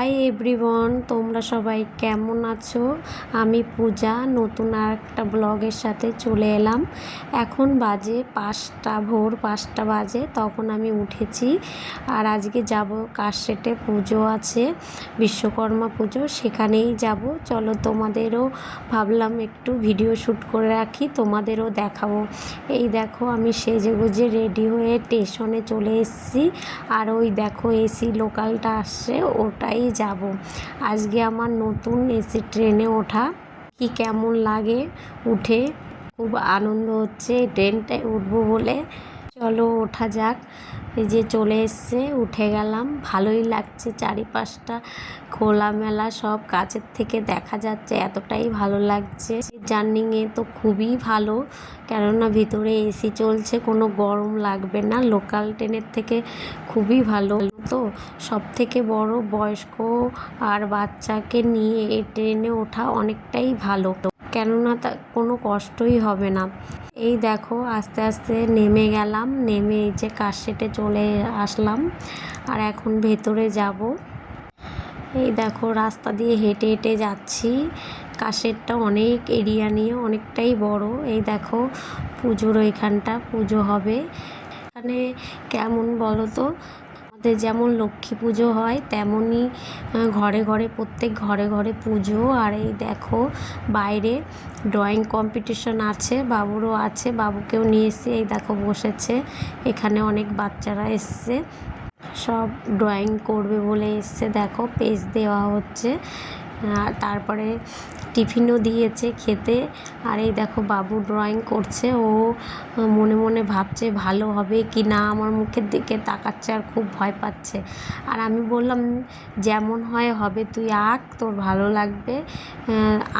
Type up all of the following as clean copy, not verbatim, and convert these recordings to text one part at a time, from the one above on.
Hi everyone, তোমরা সবাই কেমন আছো? আমি পূজা নতুন আর একটা ব্লগের সাথে চলে এলাম। এখন বাজে ভোর পাঁচটা বাজে। তখন আমি উঠেছি আর আজকে যাব কাশসেটে, পুজো আছে, বিশ্বকর্মা পুজো, সেখানেই যাব। চলো, তোমাদেরও ভাবলাম একটু ভিডিও শ্যুট করে রাখি, তোমাদেরও দেখাবো। এই দেখো, আমি সেজেগুজে রেডি হয়ে স্টেশনে চলে এসেছি। আর ওই দেখো এসি লোকালটা আসছে, ওটাই যাব। আজকে আমার নতুন এসি ট্রেনে ওঠা। কি কেমন লাগে উঠে, খুব আনন্দ হচ্ছে ট্রেনটায় উঠবো বলে। চলো ওঠা যাক। এই যে চলে এসছে, উঠে গেলাম। ভালোই লাগছে, চারিপাশটা খোলামেলা, সব কাছের থেকে দেখা যাচ্ছে, এতটাই ভালো লাগছে। জার্নিংয়ে তো খুবই ভালো, কেননা ভিতরে এসি চলছে, কোনো গরম লাগবে না। লোকাল ট্রেনের থেকে খুবই ভালো। তো সব থেকে বড় বয়স্ক আর বাচ্চাকে নিয়ে এই ট্রেনে ওঠা অনেকটাই ভালো, কেননা তা কোনো কষ্টই হবে না। এই দেখো আস্তে আস্তে নেমে গেলাম, নেমে এই যে কাশসেটে চলে আসলাম। আর এখন ভেতরে যাব। এই দেখো রাস্তা দিয়ে হেঁটে হেঁটে যাচ্ছি। কাশসেটটা অনেক এরিয়া নিয়ে, অনেকটাই বড়। এই দেখো পুজোর ওইখানটা পুজো হবে। এখানে কেমন বলো তো, আমাদের যেমন লক্ষ্মী পুজো হয় তেমনই ঘরে ঘরে, প্রত্যেক ঘরে ঘরে পুজো। আর এই দেখো বাইরে ড্রয়িং কম্পিটিশন আছে, বাবুরও আছে, বাবুকেও নিয়ে এসে এই দেখো বসেছে। এখানে অনেক বাচ্চারা এসছে, সব ড্রয়িং করবে বলে এসছে। দেখো পেজ দেওয়া হচ্ছে, তারপরে টিফিনও দিয়েছে খেতে। আর এই দেখো বাবু ড্রয়িং করছে, ও মনে মনে ভাবছে ভালো হবে কি না, আমার মুখের দিকে তাকাচ্ছে আর খুব ভয় পাচ্ছে। আর আমি বললাম যেমন হয় হবে, তুই আঁক, তোর ভালো লাগবে,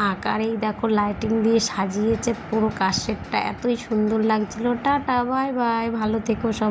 আঁক। আর এই দেখো লাইটিং দিয়ে সাজিয়েছে পুরো কাশসেটটা, এতই সুন্দর লাগছিল। টাটা, বাই বাই, ভালো থেকো সব।